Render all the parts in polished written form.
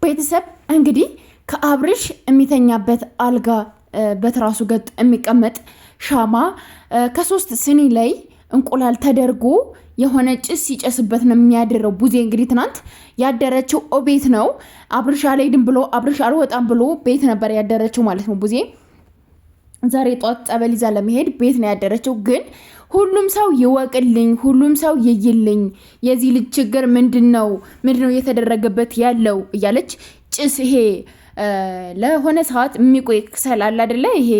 ቤተሰብ እንግዲህ ከአብርሽ የሚተኛበት አልጋ በትራሱ ገጥ የሚቀመጥ ሻማ ከ3 ስኒ ላይ እንቁላል ተደርጎ የሆነ ጭስ ሲጨስበት ነው የሚያድረው። ቡዜ እንግዲህ ትናንት ያደረችው ቤት ነው። አብርሽ አልሄድም ብሎ አብርሽ አልወጣም ብሎ ቤት ነበር ያደረችው ማለት ነው። ቡዜ ዛሬ ጧት ጸበል ይዛ ለመሄድ ቤት ነው ያደረችው። ግን ሁሉም ሰው ይወቅልኝ፣ ሁሉም ሰው ይይልኝ፣ የዚህ ልጅ ችግር ምንድነው እየተደረገበት ያለው እያለች ጭስ ይሄ ለሆነ ሰዓት የሚቆይ ክሰል አለ አይደለ? ይሄ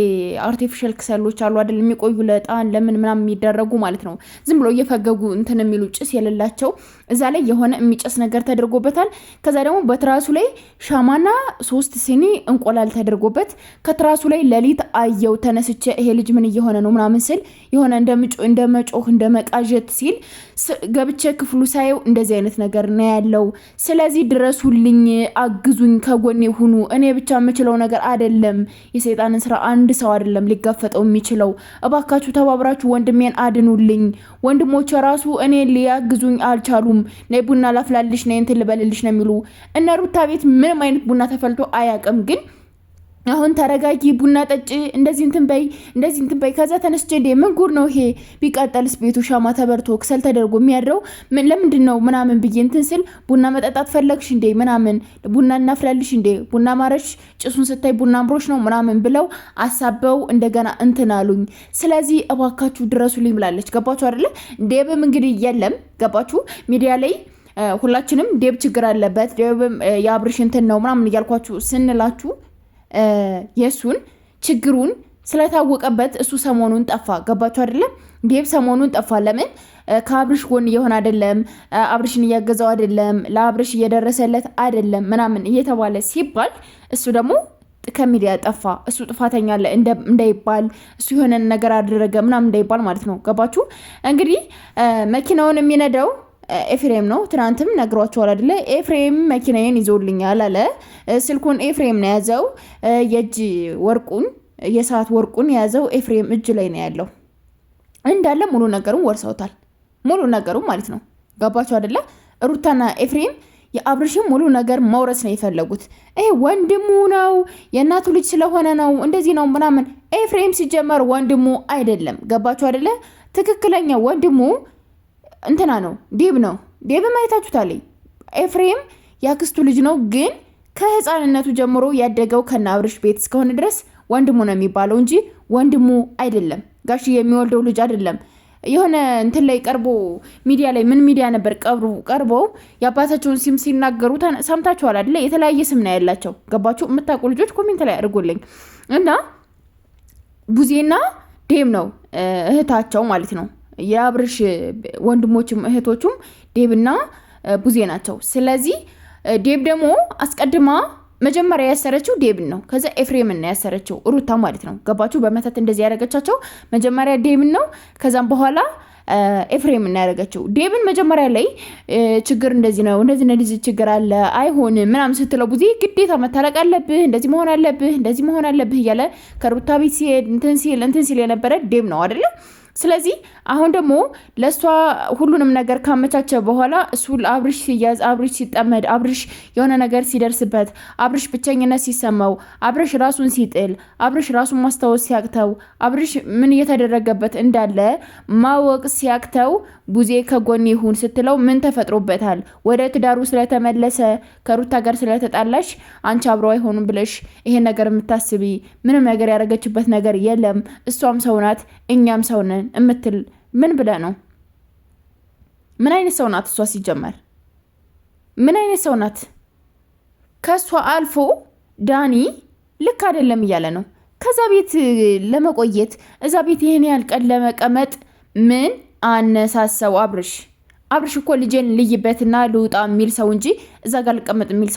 አርቲፊሻል ክሰሎች አሉ አይደል? የሚቆዩ ለጣን ለምን ምናምን የሚደረጉ ማለት ነው። ዝም ብሎ እየፈገጉ እንትን የሚሉ ጭስ የሌላቸው እዛ ላይ የሆነ የሚጨስ ነገር ተደርጎበታል። ከዛ ደግሞ በትራሱ ላይ ሻማና 3 ሲኒ እንቁላል ተደርጎበት ከትራሱ ላይ ሌሊት አየው ተነስቼ ይሄ ልጅ ምን እየሆነ ነው ምናምን ስል የሆነ እንደመጮህ እንደመቃዠት ሲል ገብቼ ክፍሉ ሳየው እንደዚህ አይነት ነገር ነው ያለው። ስለዚህ ድረሱልኝ፣ አግዙኝ፣ ከጎኔ ሁኑ። እኔ ብቻ የምችለው ነገር አይደለም። የሰይጣንን ስራ አንድ ሰው አይደለም ሊጋፈጠው የሚችለው። እባካችሁ ተባብራችሁ ወንድሜን አድኑልኝ። ወንድሞቼ ራሱ እኔ ሊያግዙኝ አልቻሉም። ነይ ቡና ላፍላልሽ፣ ነይ እንትን ልበልልሽ ነው የሚሉ። እነ ሩታ ቤት ምንም አይነት ቡና ተፈልቶ አያውቅም። ግን አሁን ተረጋጊ፣ ቡና ጠጪ፣ እንደዚህ እንትን በይ። ከዛ ተነስቼ እንዴ ምን ጉድ ነው ይሄ? ቢቃጠልስ ቤቱ ሻማ ተበርቶ ክሰል ተደርጎ የሚያድረው ለምንድን ነው ምናምን ብዬ እንትን ስል ቡና መጠጣት ፈለግሽ እንዴ ምናምን፣ ቡና እናፍላልሽ እንዴ፣ ቡና ማረሽ፣ ጭሱን ስታይ ቡና አምሮሽ ነው ምናምን ብለው አሳበው እንደገና እንትን አሉኝ። ስለዚህ እባካችሁ ድረሱልኝ ብላለች። ገባችሁ አይደለ? ዴብም እንግዲህ የለም። ገባችሁ? ሚዲያ ላይ ሁላችንም ዴብ ችግር አለበት፣ ዴብም የአብርሽ እንትን ነው ምናምን እያልኳችሁ ስንላችሁ የሱን ችግሩን ስለታወቀበት እሱ ሰሞኑን ጠፋ። ገባችሁ አይደለም? ዴብ ሰሞኑን ጠፋ። ለምን? ከአብርሽ ጎን እየሆነ አይደለም፣ አብርሽን እያገዛው አይደለም፣ ለአብርሽ እየደረሰለት አይደለም ምናምን እየተባለ ሲባል እሱ ደግሞ ከሚዲያ ጠፋ። እሱ ጥፋተኛ አለ እንዳይባል፣ እሱ የሆነ ነገር አደረገ ምናምን እንዳይባል ማለት ነው። ገባችሁ? እንግዲህ መኪናውን የሚነዳው ኤፍሬም ነው። ትናንትም ነግሯቸዋል አይደለ? ኤፍሬም መኪናዬን ይዞልኛል አለ። ስልኩን ኤፍሬም ነው ያዘው። የእጅ ወርቁን የሰዓት ወርቁን የያዘው ኤፍሬም እጅ ላይ ነው ያለው። እንዳለ ሙሉ ነገሩን ወርሰውታል። ሙሉ ነገሩ ማለት ነው። ገባቸው አይደለ? ሩታና ኤፍሬም የአብርሽም ሙሉ ነገር መውረስ ነው የፈለጉት። ይሄ ወንድሙ ነው፣ የእናቱ ልጅ ስለሆነ ነው እንደዚህ ነው ምናምን። ኤፍሬም ሲጀመር ወንድሙ አይደለም። ገባቸው አይደለ? ትክክለኛ ወንድሙ እንትና ነው፣ ዴብ ነው። ዴብ ማየታችሁታል። ኤፍሬም ያክስቱ ልጅ ነው፣ ግን ከህፃንነቱ ጀምሮ ያደገው ከና አብርሽ ቤት እስከሆነ ድረስ ወንድሙ ነው የሚባለው እንጂ ወንድሙ አይደለም። ጋሽ የሚወልደው ልጅ አይደለም። የሆነ እንትን ላይ ቀርቦ ሚዲያ ላይ ምን ሚዲያ ነበር ቀርቦ የአባታቸውን ስም ሲናገሩ ሰምታችኋል አይደለ? የተለያየ ስም ነው ያላቸው። ገባችሁ? የምታውቁ ልጆች ኮሜንት ላይ አድርጎልኝ። እና ቡዜና ዴብ ነው እህታቸው ማለት ነው። የአብርሽ ወንድሞችም እህቶቹም ዴብና ቡዜ ናቸው። ስለዚህ ዴብ ደግሞ አስቀድማ መጀመሪያ ያሰረችው ዴብን ነው። ከዛ ኤፍሬምን ነው ያሰረችው ሩታ ማለት ነው። ገባችሁ? በመተት እንደዚህ ያደረገቻቸው መጀመሪያ ዴብን ነው። ከዛም በኋላ ኤፍሬምን ነው ያደረገችው። ዴብን መጀመሪያ ላይ ችግር እንደዚህ ነው እንደዚህ ችግር አለ አይሆንም ምናምን ስትለው ቡዜ ግዴታ መታረቅ አለብህ፣ እንደዚህ መሆን አለብህ፣ እንደዚህ መሆን አለብህ እያለ ከሩታ ቤት ሲሄድ እንትን ሲል የነበረ ዴብ ነው አይደለ? ስለዚህ አሁን ደግሞ ለሷ ሁሉንም ነገር ካመቻቸ በኋላ እሱ አብርሽ ሲያዝ፣ አብርሽ ሲጠመድ፣ አብርሽ የሆነ ነገር ሲደርስበት፣ አብርሽ ብቸኝነት ሲሰማው፣ አብርሽ ራሱን ሲጥል፣ አብርሽ ራሱን ማስታወስ ሲያቅተው፣ አብርሽ ምን እየተደረገበት እንዳለ ማወቅ ሲያቅተው ቡዜ ከጎን ይሁን ስትለው ምን ተፈጥሮበታል? ወደ ትዳሩ ስለተመለሰ ከሩታ ጋር ስለተጣላሽ አንቺ አብረው አይሆኑም ብለሽ ይሄን ነገር የምታስቢ ምንም ነገር ያደረገችበት ነገር የለም፣ እሷም ሰው ናት እኛም ሰው ነን እምትል ምን ብለ ነው? ምን አይነት ሰው ናት እሷ? ሲጀመር ምን አይነት ሰው ናት? ከሷ አልፎ ዳኒ ልክ አይደለም እያለ ነው። ከዛ ቤት ለመቆየት እዛ ቤት ይሄን ያህል ቀን ለመቀመጥ ምን አነሳሰው? አብርሽ እኮ ልጄን ልይበትና ልውጣ የሚል ሰው እንጂ እዛ ጋር ልቀመጥ የሚል